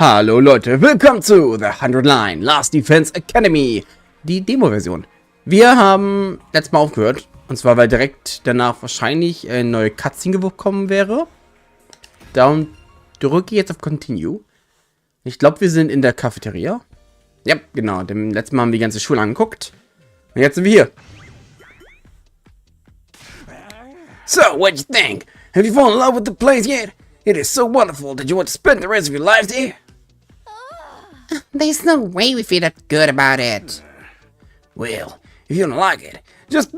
Hallo Leute, willkommen zu The 100 Line Last Defense Academy, die Demo-Version. Wir haben letztes Mal aufgehört, und zwar weil direkt danach wahrscheinlich eine neue Cutscene gekommen wäre. Darum drücke ich jetzt auf Continue. Ich glaube, wir sind in der Cafeteria. Ja, genau, dem letzten Mal haben wir die ganze Schule angeguckt. Und jetzt sind wir hier. So, what'd you think? Have you fallen in love with the place yet? It is so wonderful that you want to spend the rest of your life there? There's no way we feel that good about it. Well, if you don't like it, just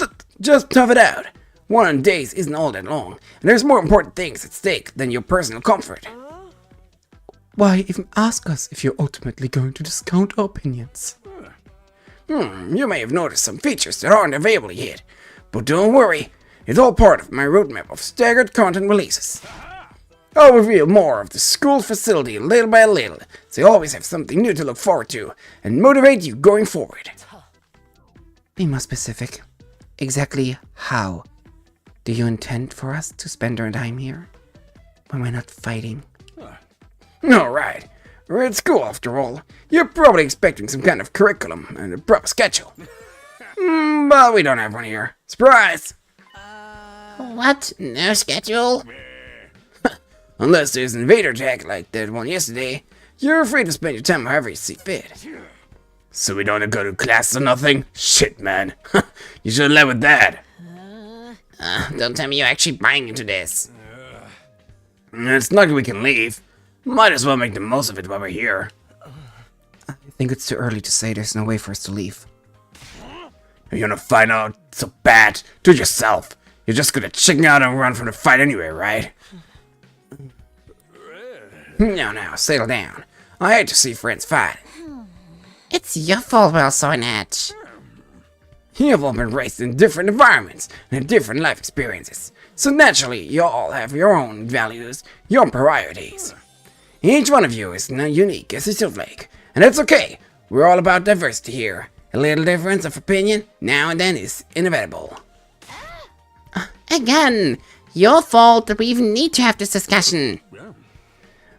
tough it out. 100 days isn't all that long, and there's more important things at stake than your personal comfort. Why even ask us if you're ultimately going to discount our opinions? You may have noticed some features that aren't available yet, but don't worry, it's all part of my roadmap of staggered content releases. I'll reveal more of the school facility little by little, so you always have something new to look forward to, and motivate you going forward. Be more specific. Exactly how do you intend for us to spend our time here when we're not fighting? Alright, we're at school after all. You're probably expecting some kind of curriculum and a proper schedule. But we don't have one here. Surprise! What? No schedule? Unless there's an invader attack like that one yesterday, you're free to spend your time however you see fit. So we don't go to class or nothing? Shit, man. You should have led with that. Don't tell me you're actually buying into this. It's not like we can leave. Might as well make the most of it while we're here. I think it's too early to say there's no way for us to leave. If you wanna find out so bad, do it yourself. You're just gonna chicken out and run from the fight anyway, right? Now, settle down. I hate to see friends fight. It's your fault we're all so on edge. You've all been raised in different environments and different life experiences, so naturally you all have your own values, your own priorities. Each one of you is not unique as a snowflake, and that's okay. We're all about diversity here. A little difference of opinion now and then is inevitable. Again, your fault that we even need to have this discussion.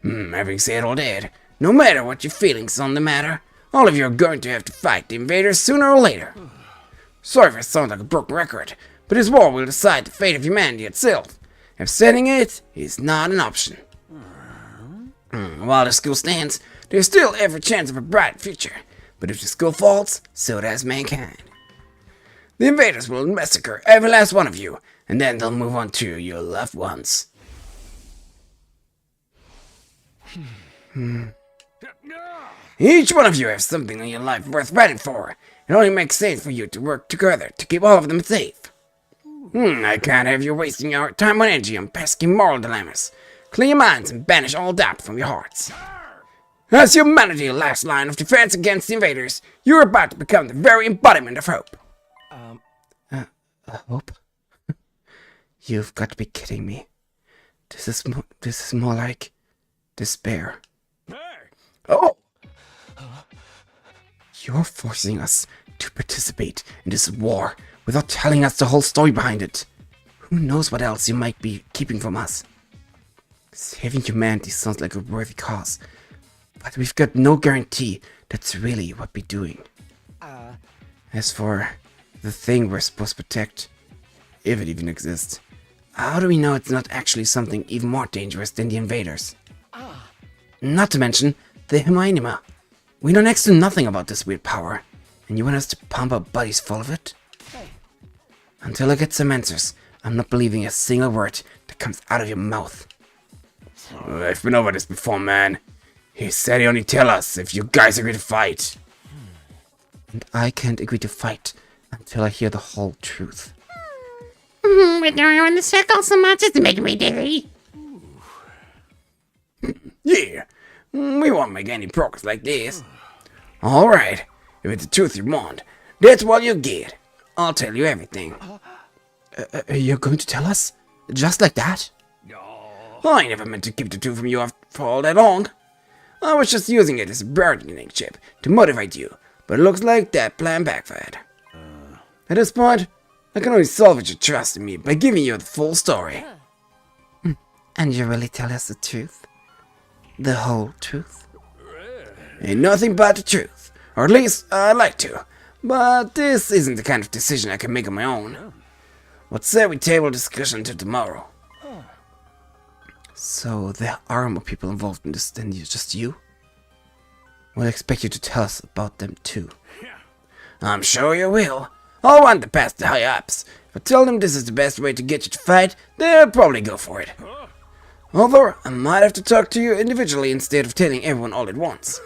Having said all that, no matter what your feelings on the matter, all of you are going to have to fight the invaders sooner or later. Sorry if I sound like a broken record, but this war will decide the fate of humanity itself. Upsetting it is not an option. While the school stands, there's still every chance of a bright future, but if the school falls, so does mankind. The invaders will massacre every last one of you, and then they'll move on to your loved ones. Each one of you has something in your life worth fighting for. It only makes sense for you to work together to keep all of them safe. I can't have you wasting your time and energy on pesky moral dilemmas. Clear your minds and banish all doubt from your hearts. As humanity's last line of defense against the invaders, you're about to become the very embodiment of hope. Hope? You've got to be kidding me. This is more like despair. Oh! You're forcing us to participate in this war without telling us the whole story behind it. Who knows what else you might be keeping from us? Saving humanity sounds like a worthy cause, but we've got no guarantee that's really what we're doing. As for the thing we're supposed to protect, if it even exists, how do we know it's not actually something even more dangerous than the invaders? Not to mention the Eine. We know next to nothing about this weird power, and you want us to pump our bodies full of it? Until I get some answers, I'm not believing a single word that comes out of your mouth. I've been over this before, man. He said he only tell us if you guys agree to fight. And I can't agree to fight until I hear the whole truth. We're going around the circle so much it's making me dizzy. Yeah, we won't make any progress like this. Alright, if it's the truth you want, that's what you get. I'll tell you everything. You're going to tell us? Just like that? I never meant to keep the truth from you for all that long. I was just using it as a bargaining chip to motivate you, but it looks like that plan backfired. At this point, I can only salvage your trust in me by giving you the full story. And you really tell us the truth? The whole truth? Ain't nothing but the truth. Or at least, I'd like to. But this isn't the kind of decision I can make on my own. What say we table discussion until tomorrow? So there are more people involved in this than just you? We'll expect you to tell us about them too. I'm sure you will. I'll want to pass the high-ups. If I tell them this is the best way to get you to fight, they'll probably go for it. Although, I might have to talk to you individually instead of telling everyone all at once.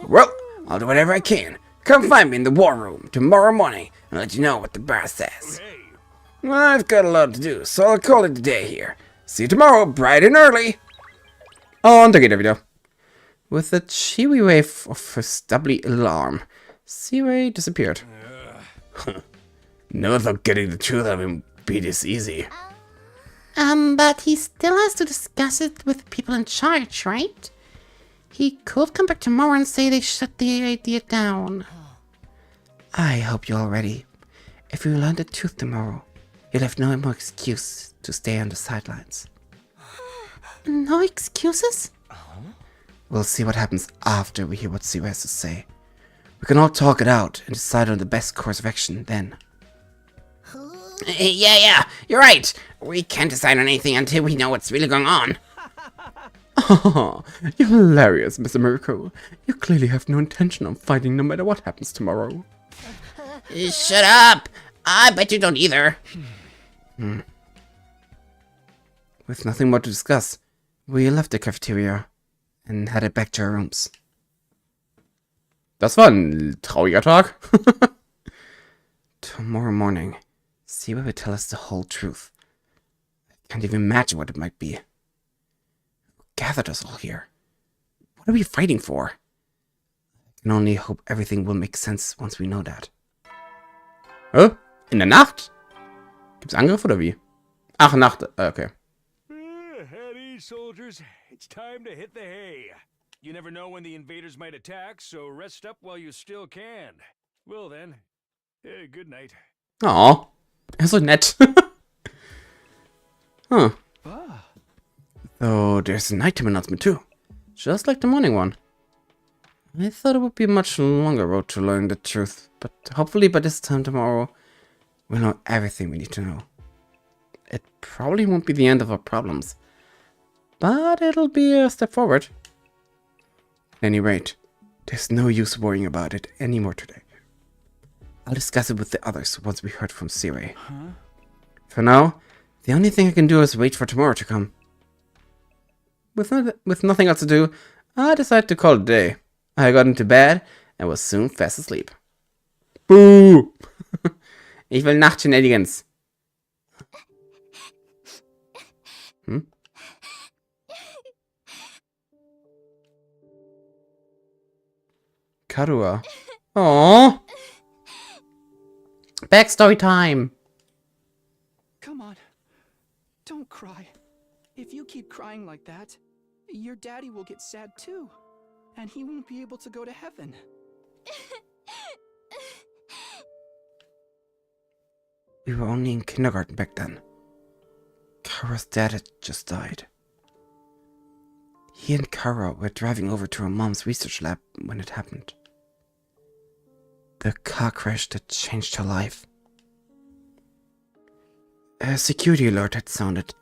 Well, I'll do whatever I can. Come find me in the war room tomorrow morning and let you know what the boss says. I've got a lot to do, so I'll call it a day here. See you tomorrow, bright and early. Und da geht er wieder. With a chewy wave of his doubly little arm, Seaway disappeared. Never thought getting the truth out of him would be this easy. But he still has to discuss it with people in charge, right? He could come back tomorrow and say they shut the idea down. I hope you're all ready. If you learn the truth tomorrow, you'll have no more excuse to stay on the sidelines. No excuses? We'll see what happens after we hear what Sue has to say. We can all talk it out and decide on the best course of action then. Yeah, you're right. We can't decide on anything until we know what's really going on. Oh, you're hilarious, Mr. Miracle. You clearly have no intention of fighting no matter what happens tomorrow. Shut up! I bet you don't either. With nothing more to discuss, we left the cafeteria and headed back to our rooms. Das war ein trauriger Tag. Tomorrow morning, Siwa will tell us the whole truth. I can't even imagine what it might be. Who gathered us all here? What are we fighting for? I can only hope everything will make sense once we know that. In der Nacht? Gibt's Angriff oder wie? Ach, Nacht. Okay. At ease, soldiers. It's time to hit the hay. You never know when the invaders might attack, so rest up while you still can. Well then, good night. Oh, er ist so nett. Huh. Though there's a nighttime announcement too. Just like the morning one. I thought it would be a much longer road to learn the truth, but hopefully by this time tomorrow, we'll know everything we need to know. It probably won't be the end of our problems, but it'll be a step forward. At any rate, there's no use worrying about it anymore today. I'll discuss it with the others once we heard from Siri. For now, the only thing I can do is wait for tomorrow to come. With nothing else to do, I decided to call it a day. I got into bed and was soon fast asleep. Boo! Ich will Nachtshenanigans. Karua. Aww. Backstory time. Come on. Don't cry. If you keep crying like that, your daddy will get sad too. And he won't be able to go to heaven. We were only in kindergarten back then. Kara's dad had just died. He and Kara were driving over to her mom's research lab when it happened. The car crash that changed her life. A security alert had sounded,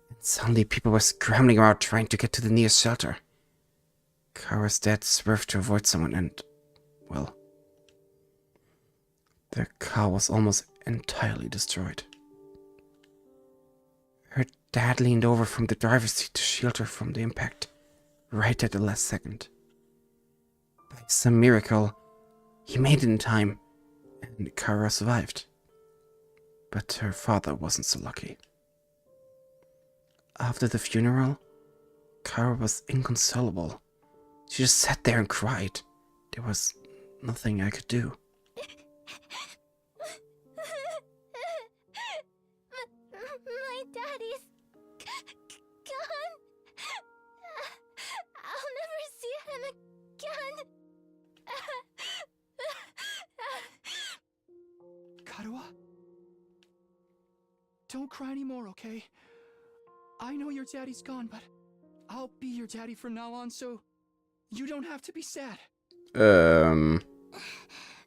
and suddenly people were scrambling around trying to get to the nearest shelter. Kara's dad swerved to avoid someone and, well, the car was almost entirely destroyed. Her dad leaned over from the driver's seat to shield her from the impact, right at the last second. By some miracle, he made it in time, and Kara survived. But her father wasn't so lucky. After the funeral, Kara was inconsolable. She just sat there and cried. There was nothing I could do. My daddy's gone. I'll never see him again. Karua? Don't cry anymore, okay? I know your daddy's gone, but I'll be your daddy from now on, so you don't have to be sad.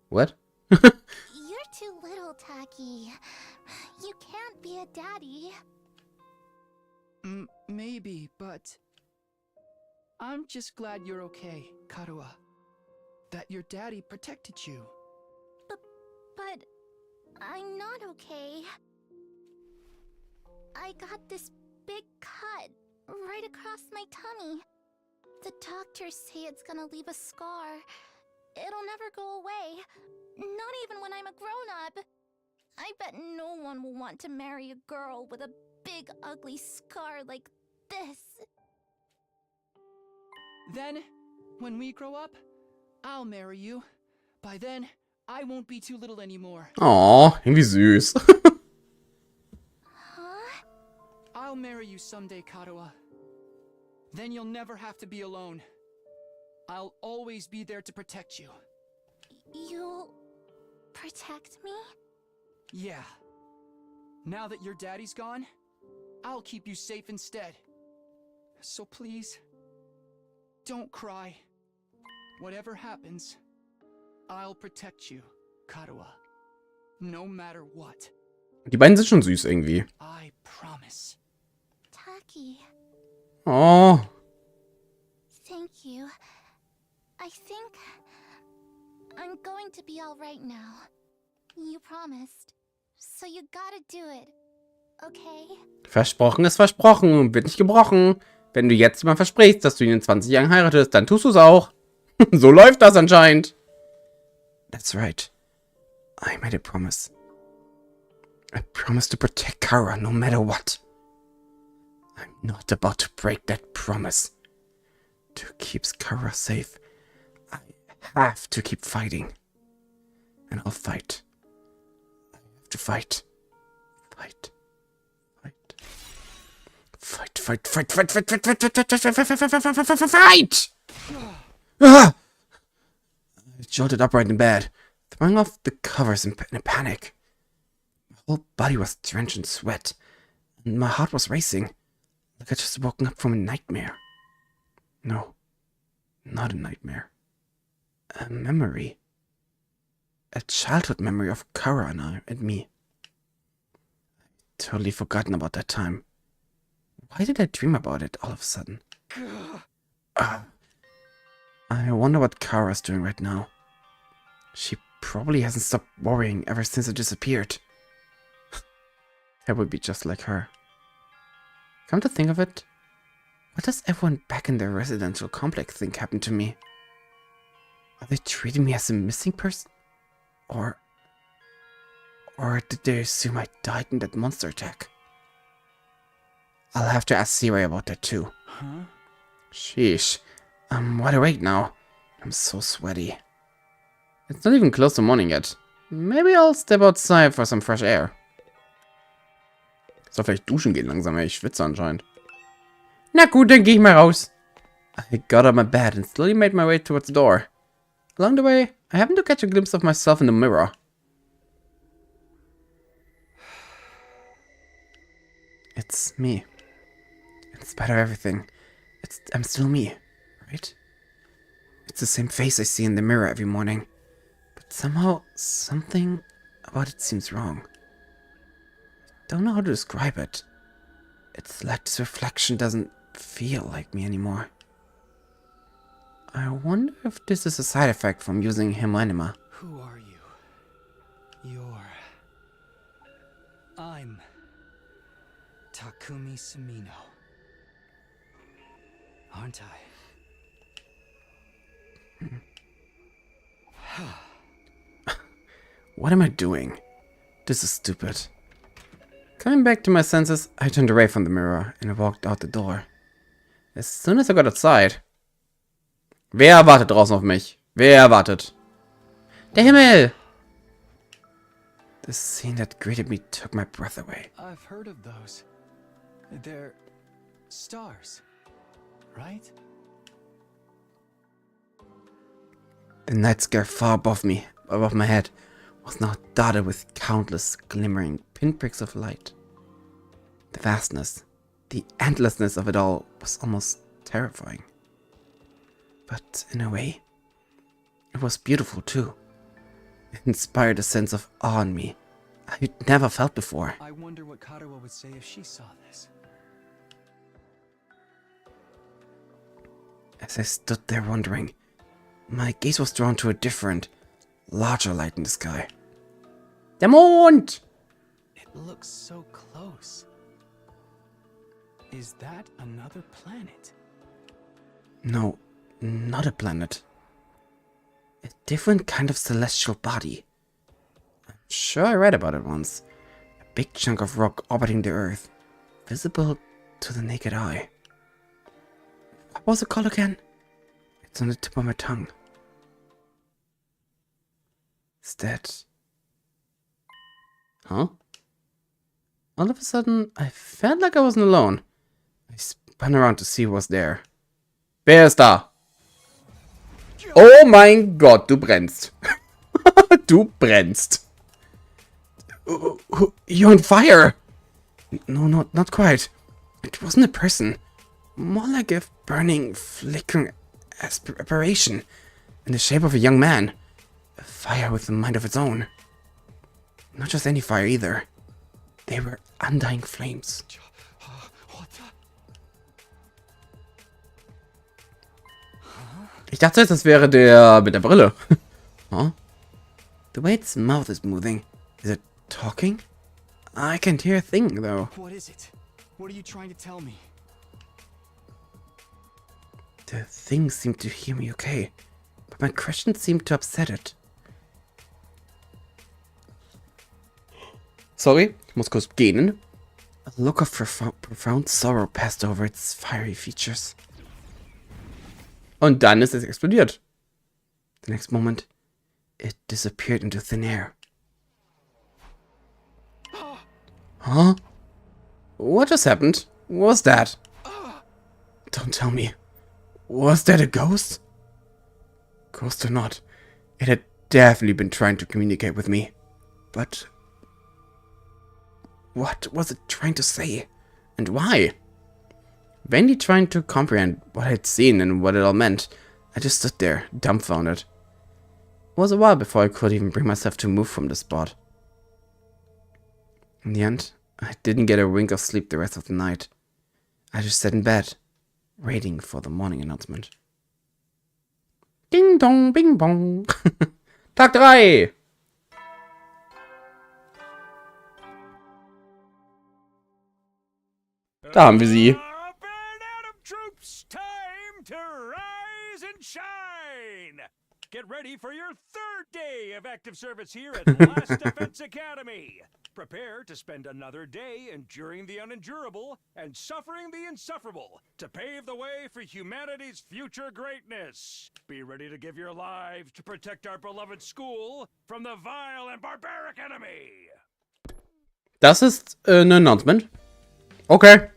What? You're too little, Taki. You can't be a daddy. Maybe, but I'm just glad you're okay, Karua. That your daddy protected you. But I'm not okay. I got this big cut right across my tummy. The doctors say it's gonna leave a scar. It'll never go away. Not even when I'm a grown-up. I bet no one will want to marry a girl with a big ugly scar like this. Then, when we grow up, I'll marry you. By then, I won't be too little anymore. Oh, irgendwie süß. Huh? I'll marry you someday, Karua. Then you'll never have to be alone. I'll always be there to protect you. You'll protect me? Yeah. Now that your daddy's gone, I'll keep you safe instead. So please, don't cry. Whatever happens, I'll protect you, Karua. No matter what. Die beiden sind schon süß irgendwie. I promise. Taki, Oh. thank you. I think I'm going to be all right now. You promised. So you gotta do it. Okay? Versprochen ist versprochen und wird nicht gebrochen. Wenn du jetzt jemand versprichst, dass du ihn in 20 Jahren heiratest, dann tust du es auch. So läuft das anscheinend. That's right. I made a promise. I promised to protect Kara no matter what. I'm not about to break that promise. To keep Kara safe, I have to keep fighting. And I'll fight. I have to fight. Fight. Fight. Fight, fight, fight, fight, fight, fight, fight, fight, fight, fight, fight! Ah! I jolted upright in bed, throwing off the covers in a panic. My whole body was drenched in sweat, and my heart was racing, like I'd just woken up from a nightmare. No, not a nightmare. A memory. A childhood memory of Kara and me. I'd totally forgotten about that time. Why did I dream about it all of a sudden? I wonder what Kara's doing right now. She probably hasn't stopped worrying ever since I disappeared. That would be just like her. Come to think of it, what does everyone back in the residential complex think happened to me? Are they treating me as a missing person? Or did they assume I died in that monster attack? I'll have to ask Siri about that too. Huh? Sheesh. I'm wide awake now. I'm so sweaty. It's not even close to morning yet. Maybe I'll step outside for some fresh air. Soll vielleicht duschen gehen langsam, ich schwitze anscheinend. Na gut, dann gehe ich mal raus. I got out of my bed and slowly made my way towards the door. Along the way, I happened to catch a glimpse of myself in the mirror. It's me. In spite of everything, I'm still me, right? It's the same face I see in the mirror every morning. But somehow, something about it seems wrong. I don't know how to describe it. It's like this reflection doesn't feel like me anymore. I wonder if this is a side effect from using Anima. Who are you? I'm Takumi Sumino. Aren't I? What am I doing? This is stupid. Coming back to my senses, I turned away from the mirror and walked out the door. As soon as I got outside. Wer wartet draußen auf mich? Wer wartet? Der Himmel! The scene that greeted me took my breath away. I've heard of those. They're stars, right? The night sky far above my head, was now dotted with countless glimmering pinpricks of light. The vastness, the endlessness of it all was almost terrifying. But in a way, was beautiful too. It inspired a sense of awe in me I'd never felt before. I wonder what Karawa would say if she saw this. As I stood there wondering, my gaze was drawn to a different, larger light in the sky. Der Mond! It looks so close. Is that another planet? No, not a planet. A different kind of celestial body. I'm sure I read about it once. A big chunk of rock orbiting the Earth, visible to the naked eye. What was it called again? It's on the tip of my tongue. Is that... Huh? All of a sudden, I felt like I wasn't alone. I spun around to see who was there. Wer ist da? Oh mein Gott, du brennst. Du brennst. You're on fire! No, not quite. It wasn't a person. More like a burning, flickering aspiration in the shape of a young man. A fire with a mind of its own. Not just any fire either. They were undying flames. Ich dachte jetzt, das wäre der mit der Brille. Huh? The way its mouth is moving. Is it talking? I can't hear a thing, though. What is it? What are you trying to tell me? The thing seemed to hear me okay, but my questions seemed to upset it. Sorry, ich muss kurz gähnen. A look of profound sorrow passed over its fiery features. Und dann ist es explodiert. The next moment, it disappeared into thin air. Huh? What just happened? What was that? Don't tell me. Was that a ghost? Ghost or not, it had definitely been trying to communicate with me. But what was it trying to say? And why? Vainly trying to comprehend what I'd seen and what it all meant, I just stood there, dumbfounded. It was a while before I could even bring myself to move from the spot. In the end, I didn't get a wink of sleep the rest of the night. I just sat in bed, waiting for the morning announcement. Ding dong, bing bong. Tag 3! Da haben wir sie. Time to rise and shine! Get ready for your third day of active service here at Last Defense Academy. Prepare to spend another day enduring the unendurable and suffering the insufferable to pave the way for humanity's future greatness. Be ready to give your lives to protect our beloved school from the vile and barbaric enemy. Das ist ein Announcement. Okay.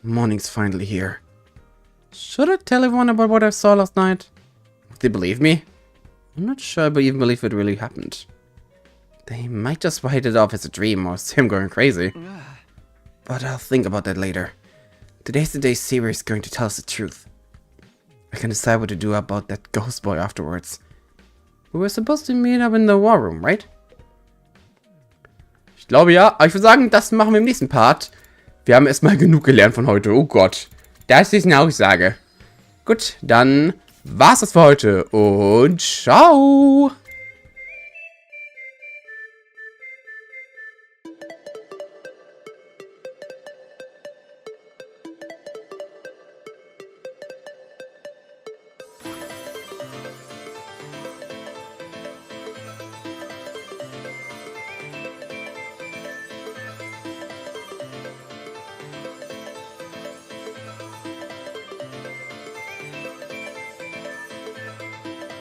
Morning's finally here. Should I tell everyone about what I saw last night? Would they believe me? I'm not sure I even believe it really happened. They might just write it off as a dream or him going crazy. But I'll think about that later. Today's the day Siri is going to tell us the truth. I can decide what to do about that ghost boy afterwards. We were supposed to meet up in the war room, right? Ich glaube ja, aber ich würde sagen, das machen wir im nächsten Part. Wir haben erstmal genug gelernt von heute. Oh Gott. Das ist eine Aussage. Gut, dann war's das für heute und ciao.